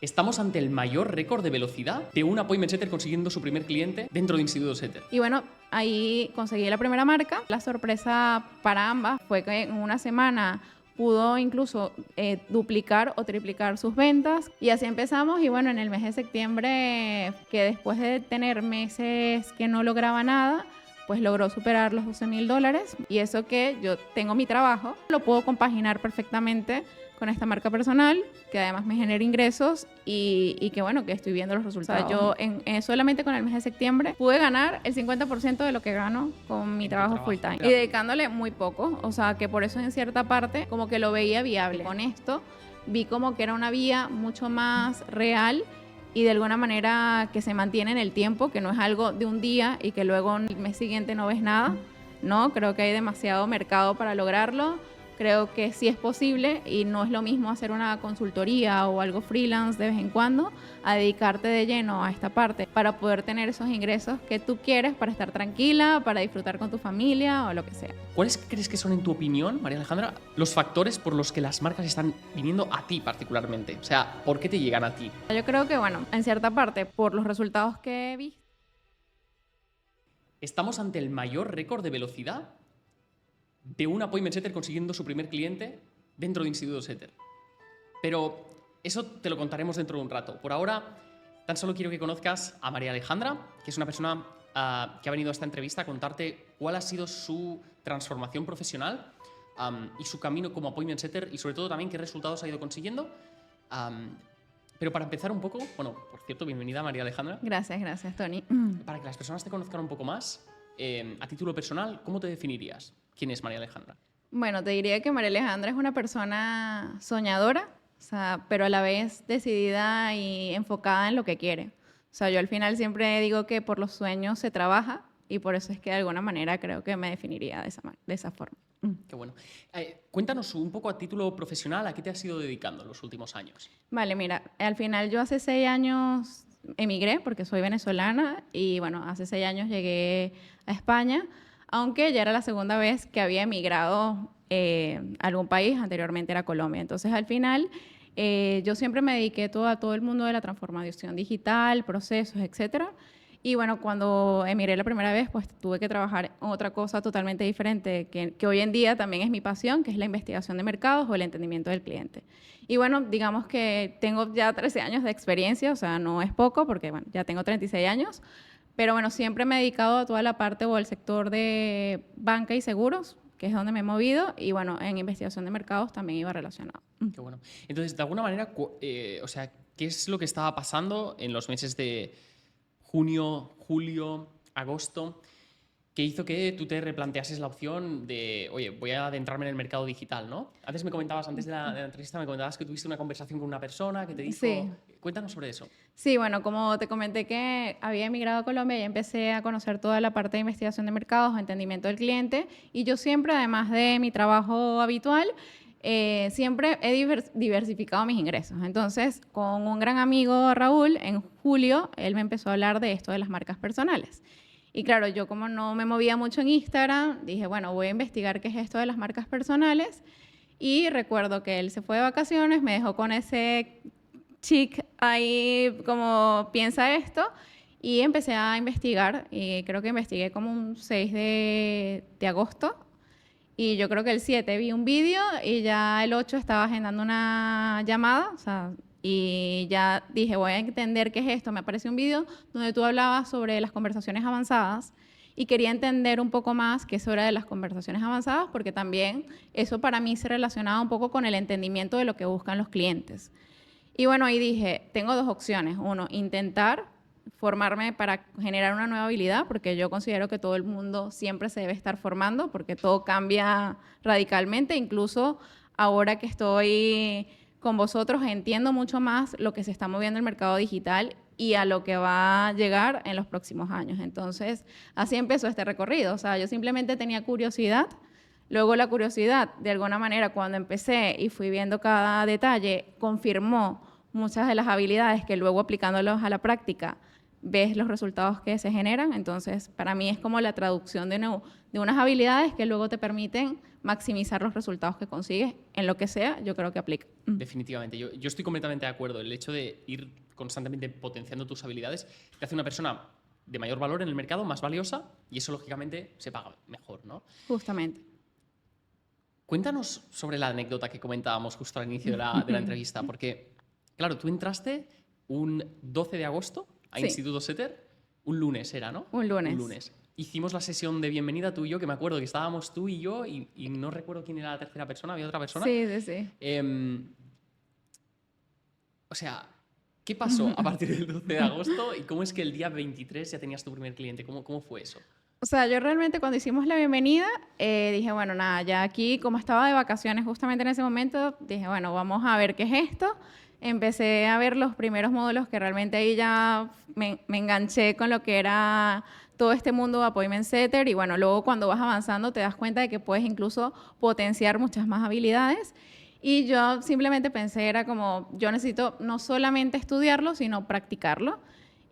Estamos ante el mayor récord de velocidad de un appointment setter consiguiendo su primer cliente dentro de Instituto Setter. Y bueno, ahí conseguí la primera marca. La sorpresa para ambas fue que en una semana pudo incluso duplicar o triplicar sus ventas. Y así empezamos. Y bueno, en el mes de septiembre, que después de tener meses que no lograba nada, pues logró superar los $12,000. Y eso que yo tengo mi trabajo, lo puedo compaginar perfectamente con esta marca personal, que además me genera ingresos y que bueno, que estoy viendo los resultados. O sea, yo solamente con el mes de septiembre pude ganar el 50% de lo que gano con mi trabajo full time. Claro. Y dedicándole muy poco, o sea, que por eso en cierta parte como que lo veía viable. Con esto vi como que era una vía mucho más real y de alguna manera que se mantiene en el tiempo, que no es algo de un día y que luego el mes siguiente no ves nada. No, creo que hay demasiado mercado para lograrlo. Creo que sí es posible y no es lo mismo hacer una consultoría o algo freelance de vez en cuando a dedicarte de lleno a esta parte para poder tener esos ingresos que tú quieres para estar tranquila, para disfrutar con tu familia o lo que sea. ¿Cuáles crees que son, en tu opinión, María Alejandra, los factores por los que las marcas están viniendo a ti particularmente? O sea, ¿por qué te llegan a ti? Yo creo que, bueno, en cierta parte, por los resultados que he visto. Estamos ante el mayor récord de velocidad de un appointment setter consiguiendo su primer cliente dentro de Instituto Setter. Pero eso te lo contaremos dentro de un rato. Por ahora, tan solo quiero que conozcas a María Alejandra, que es una persona que ha venido a esta entrevista a contarte cuál ha sido su transformación profesional y su camino como appointment setter y sobre todo también qué resultados ha ido consiguiendo. Pero para empezar un poco, bueno, por cierto, bienvenida María Alejandra. Gracias, Tony. Para que las personas te conozcan un poco más, a título personal, ¿cómo te definirías? ¿Quién es María Alejandra? Bueno, te diría que María Alejandra es una persona soñadora, o sea, pero a la vez decidida y enfocada en lo que quiere. O sea, yo al final siempre digo que por los sueños se trabaja y por eso es que de alguna manera creo que me definiría de esa forma. Qué bueno. Cuéntanos un poco a título profesional, ¿a qué te has ido dedicando en los últimos años? Vale, mira, al final yo hace 6 años emigré porque soy venezolana y bueno, hace 6 años llegué a España, aunque ya era la segunda vez que había emigrado a algún país, anteriormente era Colombia. Entonces, al final, yo siempre me dediqué a todo el mundo de la transformación digital, procesos, etcétera. Y bueno, cuando emigré la primera vez, pues tuve que trabajar en otra cosa totalmente diferente, que hoy en día también es mi pasión, que es la investigación de mercados o el entendimiento del cliente. Y bueno, digamos que tengo ya 13 años de experiencia, o sea, no es poco, porque bueno, ya tengo 36 años, pero bueno, siempre me he dedicado a toda la parte o el sector de banca y seguros, que es donde me he movido, y bueno, en investigación de mercados también iba relacionado. Qué bueno. Entonces, de alguna manera, o sea, ¿qué es lo que estaba pasando en los meses de junio, julio, agosto, que hizo que tú te replanteases la opción de, oye, voy a adentrarme en el mercado digital, ¿no? Antes de la entrevista me comentabas que tuviste una conversación con una persona que te dijo... Sí. Cuéntanos sobre eso. Sí, bueno, como te comenté que había emigrado a Colombia y empecé a conocer toda la parte de investigación de mercados, entendimiento del cliente, y yo siempre, además de mi trabajo habitual, siempre he diversificado mis ingresos. Entonces, con un gran amigo, Raúl, en julio, él me empezó a hablar de esto de las marcas personales. Y claro, yo como no me movía mucho en Instagram, dije, bueno, voy a investigar qué es esto de las marcas personales. Y recuerdo que él se fue de vacaciones, me dejó con ese chic ahí como piensa esto, y empecé a investigar, y creo que investigué como un 6 de agosto, y yo creo que el 7 vi un vídeo y ya el 8 estaba agendando una llamada, o sea, y ya dije, voy a entender qué es esto. Me apareció un vídeo donde tú hablabas sobre las conversaciones avanzadas y quería entender un poco más qué es hora de las conversaciones avanzadas, porque también eso para mí se relacionaba un poco con el entendimiento de lo que buscan los clientes. Y bueno, ahí dije, tengo 2 opciones. Uno, intentar formarme para generar una nueva habilidad, porque yo considero que todo el mundo siempre se debe estar formando, porque todo cambia radicalmente. Incluso ahora que estoy con vosotros, entiendo mucho más lo que se está moviendo en el mercado digital y a lo que va a llegar en los próximos años. Entonces, así empezó este recorrido. O sea, yo simplemente tenía curiosidad. Luego la curiosidad, de alguna manera, cuando empecé y fui viendo cada detalle, confirmó muchas de las habilidades que luego aplicándolos a la práctica ves los resultados que se generan. Entonces, para mí es como la traducción de unas habilidades que luego te permiten maximizar los resultados que consigues en lo que sea, yo creo que aplica. Definitivamente. Yo estoy completamente de acuerdo. El hecho de ir constantemente potenciando tus habilidades te hace una persona de mayor valor en el mercado, más valiosa, y eso, lógicamente, se paga mejor, ¿no? Justamente. Cuéntanos sobre la anécdota que comentábamos justo al inicio de la entrevista, porque, claro, tú entraste un 12 de agosto a Sí. Instituto Setter, un lunes era, ¿no? Un lunes. Un lunes. Hicimos la sesión de bienvenida tú y yo, que me acuerdo que estábamos tú y yo, y no recuerdo quién era la tercera persona, había otra persona. Sí, sí, sí. O sea, ¿qué pasó a partir del 12 de agosto y cómo es que el día 23 ya tenías tu primer cliente? ¿Cómo fue eso? O sea, yo realmente cuando hicimos la bienvenida, dije, bueno, nada, ya aquí, como estaba de vacaciones justamente en ese momento, dije, bueno, vamos a ver qué es esto. Empecé a ver los primeros módulos que realmente ahí ya me enganché con lo que era todo este mundo de Appointment Setter, y bueno, luego cuando vas avanzando te das cuenta de que puedes incluso potenciar muchas más habilidades. Y yo simplemente pensé, era como, yo necesito no solamente estudiarlo, sino practicarlo.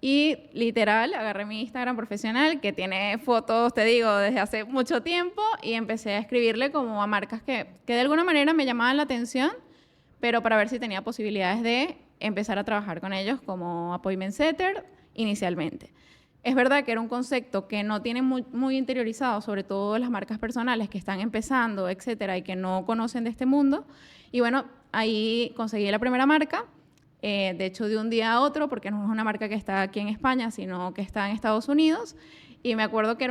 Y literal, agarré mi Instagram profesional, que tiene fotos, te digo, desde hace mucho tiempo, y empecé a escribirle como a marcas que de alguna manera me llamaban la atención, pero para ver si tenía posibilidades de empezar a trabajar con ellos como Appointment Setter inicialmente. Es verdad que era un concepto que no tienen muy interiorizado, sobre todo las marcas personales que están empezando, etcétera, y que no conocen de este mundo. Y bueno, ahí conseguí la primera marca, de hecho de un día a otro, porque no es una marca que está aquí en España, sino que está en Estados Unidos. Y me acuerdo que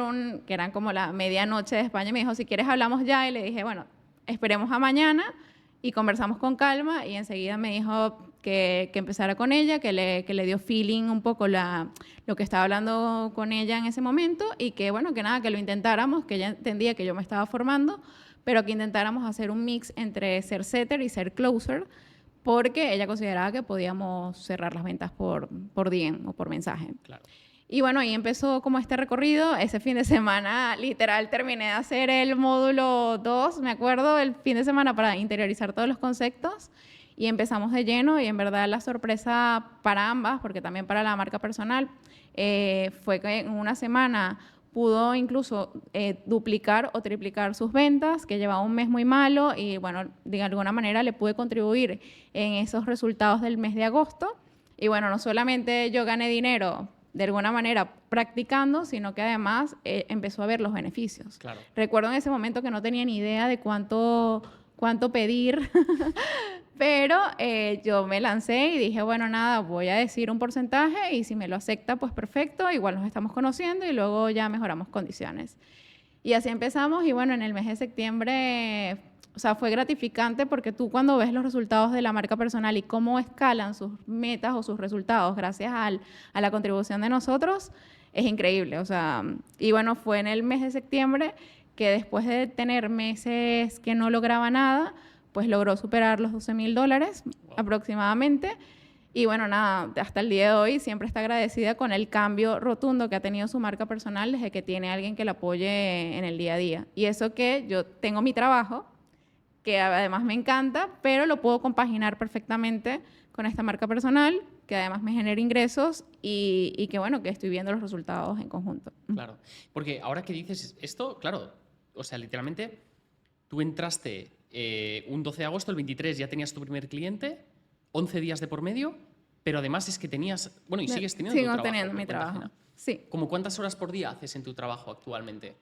eran como la medianoche de España, y me dijo, si quieres hablamos ya, y le dije, bueno, esperemos a mañana, y conversamos con calma, y enseguida me dijo que empezara con ella, que le dio feeling un poco lo que estaba hablando con ella en ese momento, y que bueno, que nada, que lo intentáramos, que ella entendía que yo me estaba formando, pero que intentáramos hacer un mix entre ser setter y ser closer, porque ella consideraba que podíamos cerrar las ventas por DM o por mensaje. Claro. Y bueno, ahí empezó como este recorrido. Ese fin de semana, literal, terminé de hacer el módulo 2, me acuerdo, el fin de semana para interiorizar todos los conceptos. Y empezamos de lleno, y en verdad la sorpresa para ambas, porque también para la marca personal, fue que en una semana pudo incluso duplicar o triplicar sus ventas, que llevaba un mes muy malo, y bueno, de alguna manera le pude contribuir en esos resultados del mes de agosto. Y bueno, no solamente yo gané dinero de alguna manera practicando, sino que además empezó a ver los beneficios. Claro. Recuerdo en ese momento que no tenía ni idea de cuánto pedir, pero yo me lancé y dije, bueno, nada, voy a decir un porcentaje, y si me lo acepta, pues perfecto, igual nos estamos conociendo y luego ya mejoramos condiciones. Y así empezamos, y bueno, en el mes de septiembre, o sea, fue gratificante, porque tú cuando ves los resultados de la marca personal y cómo escalan sus metas o sus resultados gracias a la contribución de nosotros, es increíble. O sea, y bueno, fue en el mes de septiembre que después de tener meses que no lograba nada, pues logró superar los $12,000 aproximadamente. Y bueno, nada, hasta el día de hoy siempre está agradecida con el cambio rotundo que ha tenido su marca personal desde que tiene alguien que la apoye en el día a día. Y eso que yo tengo mi trabajo, que además me encanta, pero lo puedo compaginar perfectamente con esta marca personal, que además me genera ingresos, y que bueno, que estoy viendo los resultados en conjunto. Claro, porque ahora que dices esto, claro, o sea, literalmente tú entraste un 12 de agosto, el 23 ya tenías tu primer cliente, 11 días de por medio, pero además es que tenías, bueno, y sigues teniendo tu trabajo. Sigo teniendo mi trabajo, sí. ¿Cómo cuántas horas por día haces en tu trabajo actualmente?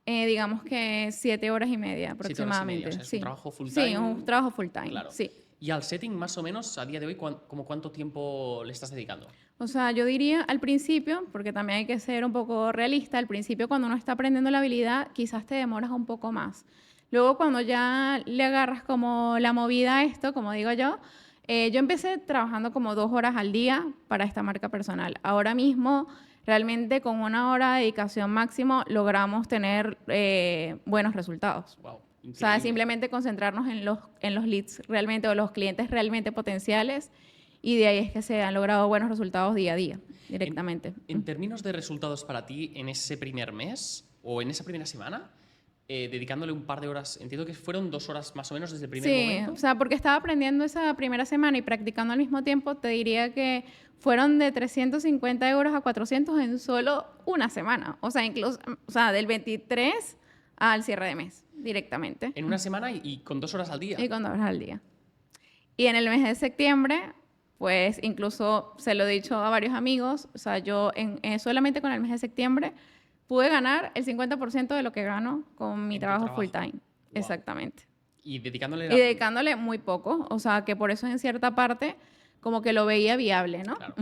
Digamos que 7 horas y media aproximadamente. 7 horas y media, o sea, sí. ¿es un trabajo full time? Sí, un trabajo full time, Claro. sí. ¿Y al setting, más o menos, a día de hoy, como cuánto tiempo le estás dedicando? O sea, yo diría al principio, porque también hay que ser un poco realista, al principio cuando uno está aprendiendo la habilidad, quizás te demoras un poco más. Luego cuando ya le agarras como la movida a esto, como digo yo empecé trabajando como 2 horas al día para esta marca personal. Ahora mismo, realmente con 1 hora de dedicación máximo, logramos tener buenos resultados. Wow, increíble. O sea, simplemente concentrarnos en los leads realmente, o los clientes realmente potenciales, y de ahí es que se han logrado buenos resultados día a día, directamente. En términos de resultados para ti en ese primer mes o en esa primera semana, dedicándole un par de horas, entiendo que fueron 2 horas más o menos desde el primer momento. Sí, o sea, porque estaba aprendiendo esa primera semana y practicando al mismo tiempo, te diría que fueron de 350 euros a 400 en solo una semana. O sea, incluso, o sea, del 23 al cierre de mes, directamente. En una semana y con 2 horas al día. Y con 2 horas al día. Y en el mes de septiembre, pues incluso se lo he dicho a varios amigos, o sea, yo solamente con el mes de septiembre pude ganar el 50% de lo que gano con mi trabajo full time. Wow. Exactamente. Y dedicándole Y dedicándole muy poco, o sea, que por eso en cierta parte como que lo veía viable, ¿no? Claro,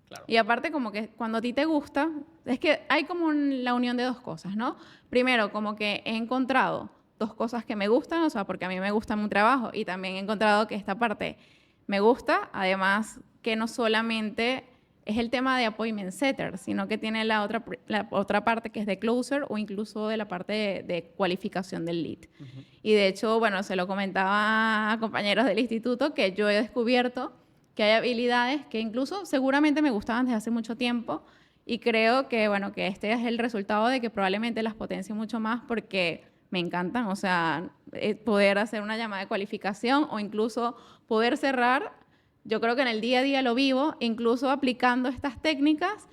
claro. Y aparte como que cuando a ti te gusta, es que hay como la unión de dos cosas, ¿no? Primero, como que he encontrado dos cosas que me gustan, o sea, porque a mí me gusta mi trabajo y también he encontrado que esta parte me gusta, además que no solamente es el tema de appointment setter, sino que tiene la otra parte que es de closer o incluso de la parte de cualificación del lead. Y de hecho, bueno, se lo comentaba a compañeros del instituto que yo he descubierto que hay habilidades que incluso seguramente me gustaban desde hace mucho tiempo y creo que, bueno, que este es el resultado de que probablemente las potencie mucho más porque me encantan, o sea, poder hacer una llamada de cualificación o incluso poder cerrar. Yo creo que en el día a día lo vivo, incluso aplicando estas técnicas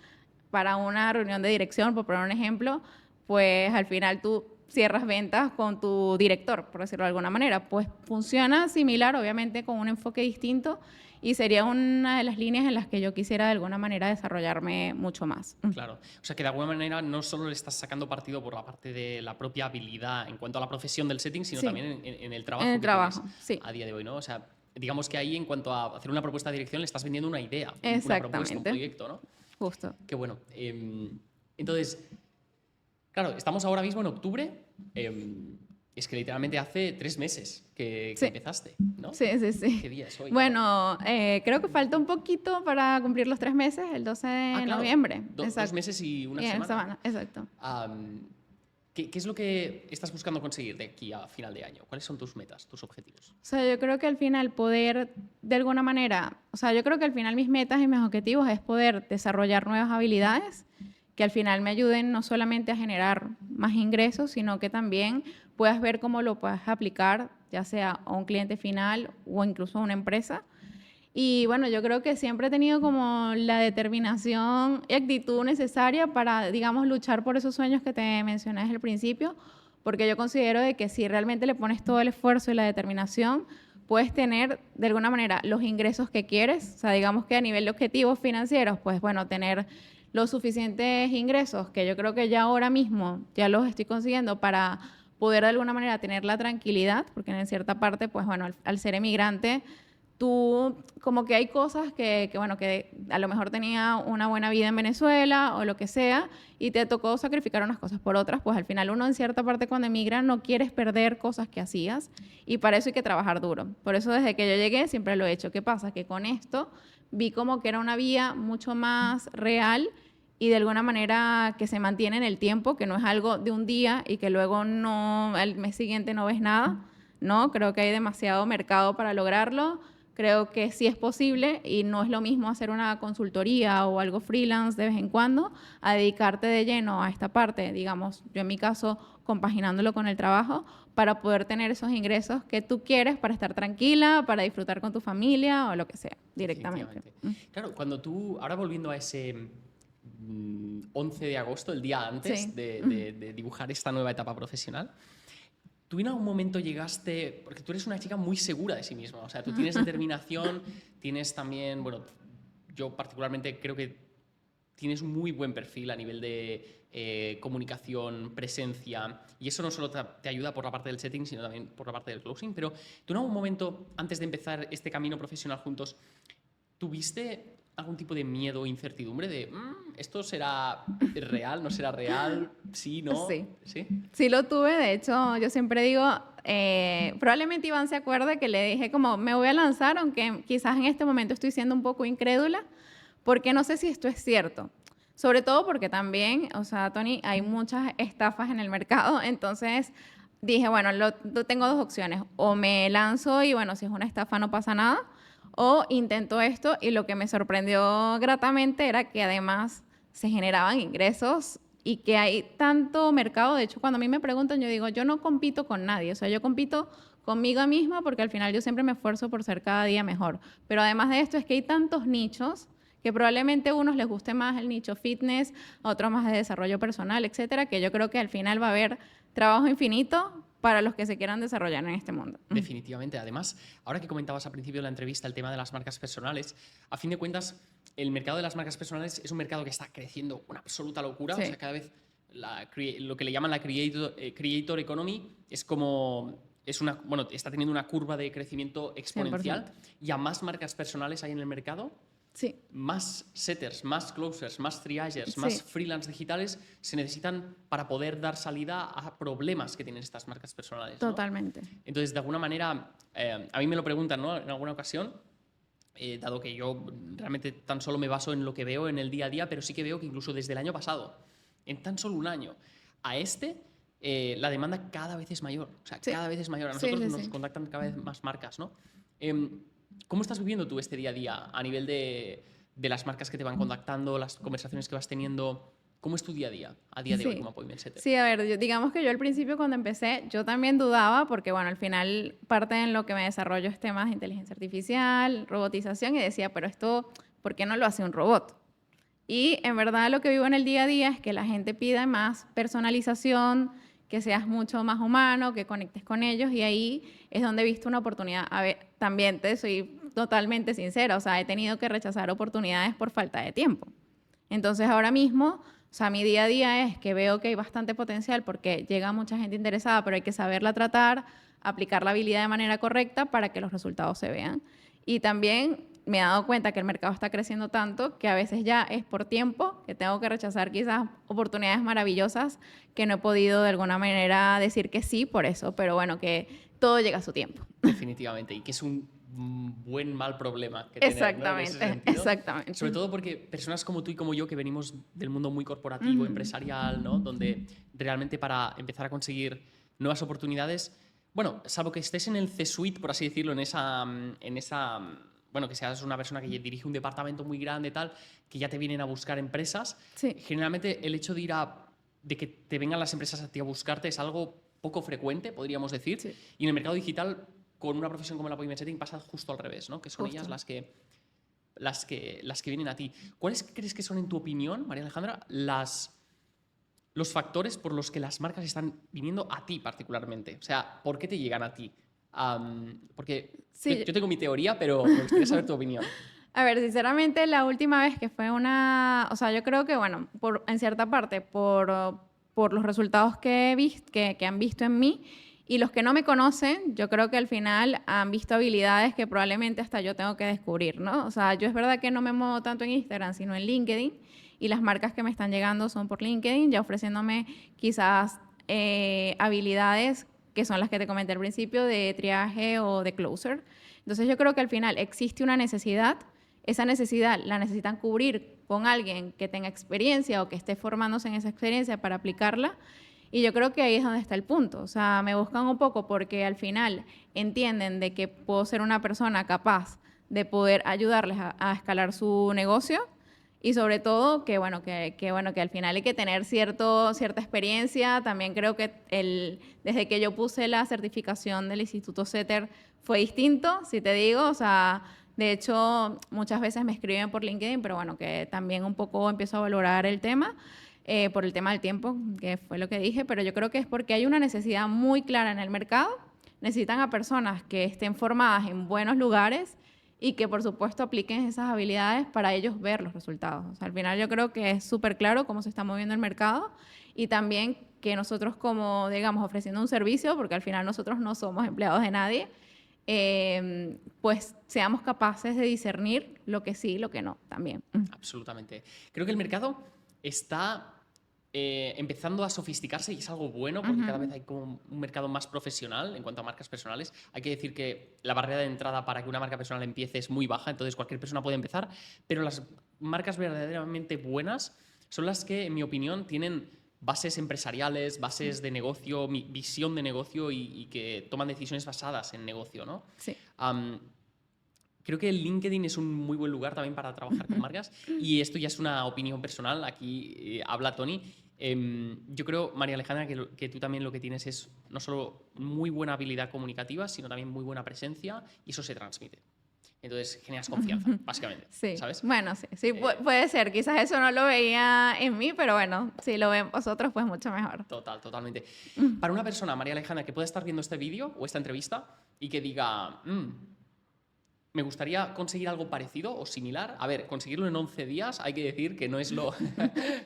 para una reunión de dirección, por poner un ejemplo, pues al final tú cierras ventas con tu director, por decirlo de alguna manera. Pues funciona similar, obviamente con un enfoque distinto y sería una de las líneas en las que yo quisiera de alguna manera desarrollarme mucho más. Claro, o sea que de alguna manera no solo le estás sacando partido por la parte de la propia habilidad en cuanto a la profesión del setting, sino también en el trabajo en el que trabajo, tienes a día de hoy, ¿no? O sea, digamos que ahí en cuanto a hacer una propuesta de dirección le estás vendiendo una idea, una propuesta, un proyecto, ¿no? Justo. Qué bueno. Entonces, claro, estamos ahora mismo en octubre. Es que literalmente hace 3 meses que empezaste, ¿no? Sí. ¿Qué día es hoy? Bueno, creo que falta un poquito para cumplir los 3 meses, el 12 de noviembre. 2 meses y una semana. Exacto. ¿Qué es lo que estás buscando conseguir de aquí a final de año? ¿Cuáles son tus metas, tus objetivos? O sea, yo creo que al final poder, de alguna manera, o sea, yo creo que al final mis metas y mis objetivos es poder desarrollar nuevas habilidades que al final me ayuden no solamente a generar más ingresos, sino que también puedas ver cómo lo puedes aplicar, ya sea a un cliente final o incluso a una empresa. Y bueno, yo creo que siempre he tenido como la determinación y actitud necesaria para, digamos, luchar por esos sueños que te mencioné desde el principio, porque yo considero de que si realmente le pones todo el esfuerzo y la determinación, puedes tener de alguna manera los ingresos que quieres. O sea, digamos que a nivel de objetivos financieros, pues bueno, tener los suficientes ingresos, que yo creo que ya ahora mismo ya los estoy consiguiendo para poder de alguna manera tener la tranquilidad, porque en cierta parte, pues bueno, al ser emigrante, tú como que hay cosas bueno, que a lo mejor tenía una buena vida en Venezuela o lo que sea y te tocó sacrificar unas cosas por otras, pues al final uno en cierta parte cuando emigra no quieres perder cosas que hacías y para eso hay que trabajar duro. Por eso desde que yo llegué siempre lo he hecho. ¿Qué pasa? Que con esto vi como que era una vía mucho más real y de alguna manera que se mantiene en el tiempo, que no es algo de un día y que luego no, al mes siguiente no ves nada, ¿no? Creo que hay demasiado mercado para lograrlo. Creo que sí es posible y no es lo mismo hacer una consultoría o algo freelance de vez en cuando a dedicarte de lleno a esta parte, digamos, yo en mi caso compaginándolo con el trabajo para poder tener esos ingresos que tú quieres para estar tranquila, para disfrutar con tu familia o lo que sea, directamente. Claro, cuando tú, ahora volviendo a ese 11 de agosto, el día antes de dibujar esta nueva etapa profesional, ¿tú en algún momento llegaste, porque tú eres una chica muy segura de sí misma, o sea, tú tienes determinación, tienes también, bueno, yo particularmente creo que tienes un muy buen perfil a nivel de comunicación, presencia, y eso no solo te ayuda por la parte del setting, sino también por la parte del closing, pero tú en algún momento, antes de empezar este camino profesional juntos, ¿tuviste algún tipo de miedo o incertidumbre de esto será real, no será real, sí, no? Sí lo tuve, de hecho yo siempre digo, probablemente Iván se acuerda que le dije como me voy a lanzar, aunque quizás en este momento estoy siendo un poco incrédula, porque no sé si esto es cierto. Sobre todo porque también, o sea, Tony, hay muchas estafas en el mercado, entonces dije, bueno, tengo 2 opciones, o me lanzo y bueno, si es una estafa no pasa nada, o intento esto y lo que me sorprendió gratamente era que además se generaban ingresos y que hay tanto mercado. De hecho, cuando a mí me preguntan, yo digo, yo no compito con nadie, o sea, yo compito conmigo misma porque al final yo siempre me esfuerzo por ser cada día mejor. Pero además de esto es que hay tantos nichos que probablemente a unos les guste más el nicho fitness, a otros más de desarrollo personal, etcétera, que yo creo que al final va a haber trabajo infinito para los que se quieran desarrollar en este mundo. Definitivamente. Además, ahora que comentabas al principio de la entrevista el tema de las marcas personales, a fin de cuentas, el mercado de las marcas personales es un mercado que está creciendo una absoluta locura. Sí. O sea, cada vez lo que le llaman la creator economy es como... bueno, está teniendo una curva de crecimiento exponencial 100%. y a más marcas personales hay en el mercado, Sí. más setters, más closers, más triagers, Sí. más freelance digitales se necesitan para poder dar salida a problemas que tienen estas marcas personales, ¿no? Totalmente. Entonces, de alguna manera, a mí me lo preguntan, ¿no? En alguna ocasión, dado que yo realmente tan solo me baso en lo que veo en el día a día, pero sí que veo que incluso desde el año pasado, en tan solo un año, a la demanda cada vez es mayor. O sea, Sí. cada vez es mayor. A Sí, nosotros sí, nos sí. contactan cada vez más marcas, ¿no? ¿Cómo estás viviendo tú este día a día a nivel de las marcas que te van contactando, las conversaciones que vas teniendo? ¿Cómo es tu día a día de hoy Sí. como appointment setter? Sí, a ver, digamos que yo al principio cuando empecé, yo también dudaba porque, bueno, al final parte en lo que me desarrollo es temas de inteligencia artificial, robotización, y decía, pero esto, ¿por qué no lo hace un robot? Y en verdad lo que vivo en el día a día es que la gente pida más personalización, que seas mucho más humano, que conectes con ellos, y ahí es donde he visto una oportunidad. A ver, también te soy totalmente sincera, o sea, he tenido que rechazar oportunidades por falta de tiempo. Entonces ahora mismo, o sea, mi día a día es que veo que hay bastante potencial porque llega mucha gente interesada, pero hay que saberla tratar, aplicar la habilidad de manera correcta para que los resultados se vean. Y también me he dado cuenta que el mercado está creciendo tanto que a veces ya es por tiempo que tengo que rechazar quizás oportunidades maravillosas que no he podido de alguna manera decir que sí por eso, pero bueno, que todo llega a su tiempo. Definitivamente, y que es un buen mal problema que tener, ¿no? En ese sentido. Exactamente. Sobre todo porque personas como tú y como yo, que venimos del mundo muy corporativo, empresarial, ¿no? Donde realmente para empezar a conseguir nuevas oportunidades, bueno, salvo que estés en el C-suite, por así decirlo, bueno, que seas una persona que dirige un departamento muy grande, tal, que ya te vienen a buscar empresas, Sí. generalmente el hecho de que te vengan las empresas a ti a buscarte es algo poco frecuente, podríamos decir. Sí. Y en el mercado digital, con una profesión como el appointment setting, pasa justo al revés, ¿no? Que son Justo. ellas las que vienen a ti. ¿Cuáles crees que son, en tu opinión, María Alejandra, los factores por los que las marcas están viniendo a ti particularmente? O sea, ¿por qué te llegan a ti? Porque Sí. yo tengo mi teoría, pero me gustaría saber tu opinión. A ver, sinceramente, la última vez que fue o sea, yo creo que, bueno, en cierta parte, por los resultados que han visto en mí y los que no me conocen, yo creo que al final han visto habilidades que probablemente hasta yo tengo que descubrir, ¿no? O sea, yo es verdad que no me muevo tanto en Instagram, sino en LinkedIn, y las marcas que me están llegando son por LinkedIn, ya ofreciéndome quizás habilidades que son las que te comenté al principio, de triaje o de closer. Entonces yo creo que al final existe una necesidad, esa necesidad la necesitan cubrir con alguien que tenga experiencia o que esté formándose en esa experiencia para aplicarla, y yo creo que ahí es donde está el punto. O sea, me buscan un poco porque al final entienden de que puedo ser una persona capaz de poder ayudarles a escalar su negocio, y sobre todo que bueno, que al final hay que tener cierta experiencia. También creo que desde que yo puse la certificación del Instituto Setter fue distinto, si te digo. O sea, de hecho, muchas veces me escriben por LinkedIn, pero bueno, que también un poco empiezo a valorar el tema, por el tema del tiempo, que fue lo que dije, pero yo creo que es porque hay una necesidad muy clara en el mercado. Necesitan a personas que estén formadas en buenos lugares y que por supuesto apliquen esas habilidades para ellos ver los resultados. O sea, al final yo creo que es súper claro cómo se está moviendo el mercado, y también que nosotros, como digamos, ofreciendo un servicio, porque al final nosotros no somos empleados de nadie, pues seamos capaces de discernir lo que sí y lo que no también. Absolutamente. Creo que el mercado está empezando a sofisticarse, y es algo bueno porque cada vez hay como un mercado más profesional en cuanto a marcas personales. Hay que decir que la barrera de entrada para que una marca personal empiece es muy baja, entonces cualquier persona puede empezar, pero las marcas verdaderamente buenas son las que, en mi opinión, tienen bases empresariales, bases de negocio, visión de negocio, y que toman decisiones basadas en negocio, ¿no? Sí. Creo que el LinkedIn es un muy buen lugar también para trabajar con marcas, y esto ya es una opinión personal, aquí habla Tony. Yo creo, María Alejandra, que tú también lo que tienes es no solo muy buena habilidad comunicativa, sino también muy buena presencia, y eso se transmite. Entonces generas confianza, básicamente, Sí, ¿sabes? bueno, sí, sí, puede ser. Quizás eso no lo veía en mí, pero bueno, si lo ven vosotros, pues mucho mejor. Totalmente. Para una persona, María Alejandra, que pueda estar viendo este vídeo o esta entrevista y que diga, me gustaría conseguir algo parecido o similar. A ver, conseguirlo en 11 días, hay que decir que no es lo...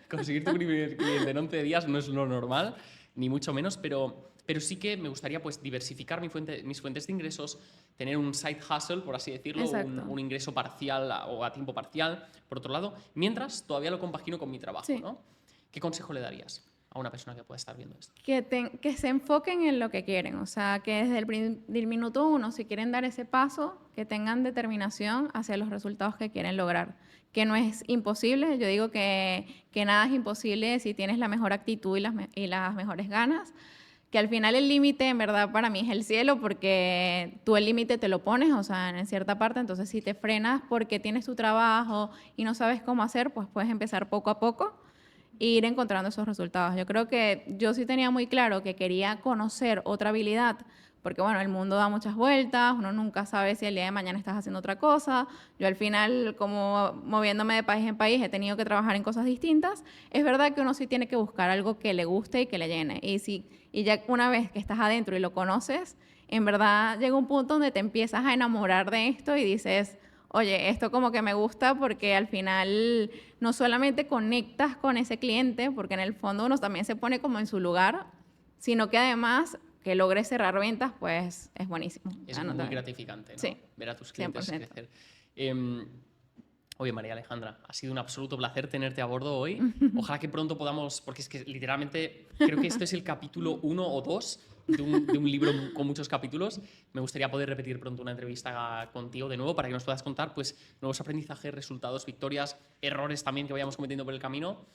conseguir tu primer cliente en 11 días no es lo normal, ni mucho menos, pero sí que me gustaría pues diversificar mis fuentes de ingresos, tener un side hustle, por así decirlo, Exacto. un ingreso parcial o a tiempo parcial, por otro lado, mientras todavía lo compagino con mi trabajo, Sí. ¿no? ¿Qué consejo le darías a una persona que pueda estar viendo esto? Que se enfoquen en lo que quieren, o sea, que desde del minuto uno, si quieren dar ese paso, que tengan determinación hacia los resultados que quieren lograr, que no es imposible, yo digo que nada es imposible si tienes la mejor actitud y las mejores ganas, que al final el límite en verdad para mí es el cielo porque tú el límite te lo pones, o sea, en cierta parte, entonces si te frenas porque tienes tu trabajo y no sabes cómo hacer, pues puedes empezar poco a poco e ir encontrando esos resultados. Yo creo que yo sí tenía muy claro que quería conocer otra habilidad, porque bueno, el mundo da muchas vueltas, uno nunca sabe si el día de mañana estás haciendo otra cosa. Yo al final, como moviéndome de país en país, he tenido que trabajar en cosas distintas. Es verdad que uno sí tiene que buscar algo que le guste y que le llene. Y ya una vez que estás adentro y lo conoces, en verdad llega un punto donde te empiezas a enamorar de esto y dices, oye, esto como que me gusta porque al final no solamente conectas con ese cliente, porque en el fondo uno también se pone como en su lugar, sino que además que logres cerrar ventas, pues es buenísimo. Es muy gratificante, ¿no? Sí, Ver a tus clientes 100%. crecer. Oye, María Alejandra, ha sido un absoluto placer tenerte a bordo hoy. Ojalá que pronto podamos, porque es que literalmente creo que esto es el capítulo 1 o 2 de un libro con muchos capítulos. Me gustaría poder repetir pronto una entrevista contigo de nuevo para que nos puedas contar pues, nuevos aprendizajes, resultados, victorias, errores también que vayamos cometiendo por el camino.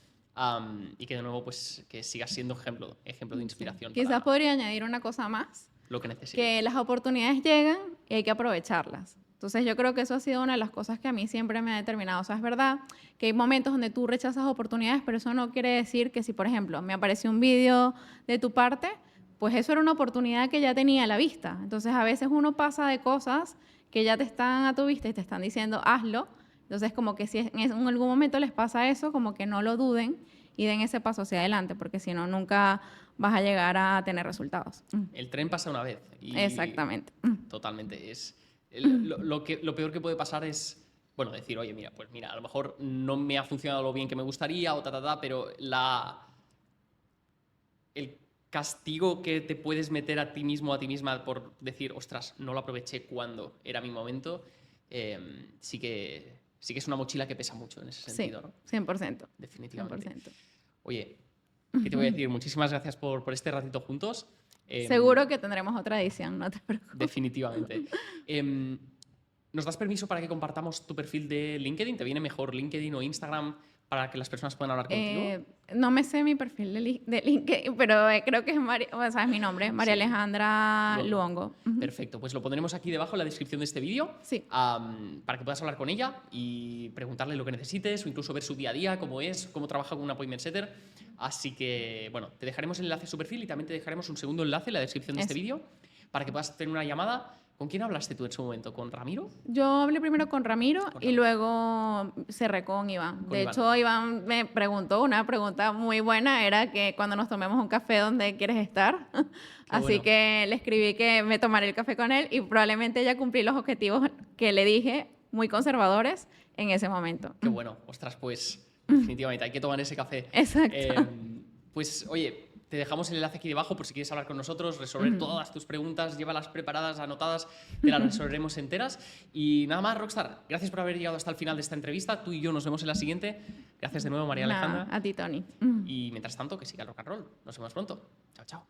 Y que de nuevo pues, que sigas siendo ejemplo de inspiración. Quizás Para podría añadir una cosa más, lo que necesites. que las oportunidades llegan y hay que aprovecharlas. Entonces yo creo que eso ha sido una de las cosas que a mí siempre me ha determinado. O sea, es verdad que hay momentos donde tú rechazas oportunidades, pero eso no quiere decir que si, por ejemplo, me apareció un vídeo de tu parte, pues eso era una oportunidad que ya tenía a la vista. Entonces a veces uno pasa de cosas que ya te están a tu vista y te están diciendo, hazlo. Entonces como que si en algún momento les pasa eso, como que no lo duden y den ese paso hacia adelante, porque si no, nunca vas a llegar a tener resultados. El tren pasa una vez. Y Exactamente. Totalmente. Lo peor que puede pasar es, bueno, decir, oye, mira, pues mira, a lo mejor no me ha funcionado lo bien que me gustaría o pero el castigo que te puedes meter a ti mismo, a ti misma, por decir, ostras, no lo aproveché cuando era mi momento, sí que es una mochila que pesa mucho en ese sentido, ¿no? 100%. Definitivamente. 100%. Oye, ¿qué te voy a decir? Muchísimas gracias por este ratito juntos. Seguro que tendremos otra edición, no te preocupes. Definitivamente. ¿Nos das permiso para que compartamos tu perfil de LinkedIn? ¿Te viene mejor LinkedIn o Instagram para que las personas puedan hablar contigo? No me sé mi perfil de LinkedIn, pero creo que es mi nombre, María Sí. Alejandra Luongo. Perfecto, pues lo pondremos aquí debajo en la descripción de este vídeo Sí. Para que puedas hablar con ella y preguntarle lo que necesites o incluso ver su día a día, cómo es, cómo trabaja con un appointment setter. Así que, bueno, te dejaremos el enlace a su perfil y también te dejaremos un segundo enlace en la descripción de este vídeo para que puedas tener una llamada. ¿Con quién hablaste tú en su momento? ¿Con Ramiro? Yo hablé primero con Ramiro y luego cerré con Iván. De hecho, Iván me preguntó una pregunta muy buena, era que cuando nos tomemos un café, ¿dónde quieres estar? Así bueno. que le escribí que me tomaré el café con él y probablemente ya cumplí los objetivos que le dije, muy conservadores, en ese momento. Qué bueno. Ostras, pues definitivamente hay que tomar ese café. Exacto. Pues oye, te dejamos el enlace aquí debajo por si quieres hablar con nosotros, resolver todas tus preguntas, llévalas preparadas, anotadas, te las resolveremos enteras. Y nada más, Rockstar, gracias por haber llegado hasta el final de esta entrevista. Tú y yo nos vemos en la siguiente. Gracias de nuevo, María Alejandra. A ti, Tony. Y mientras tanto, que siga el rock and roll. Nos vemos pronto. Chao, chao.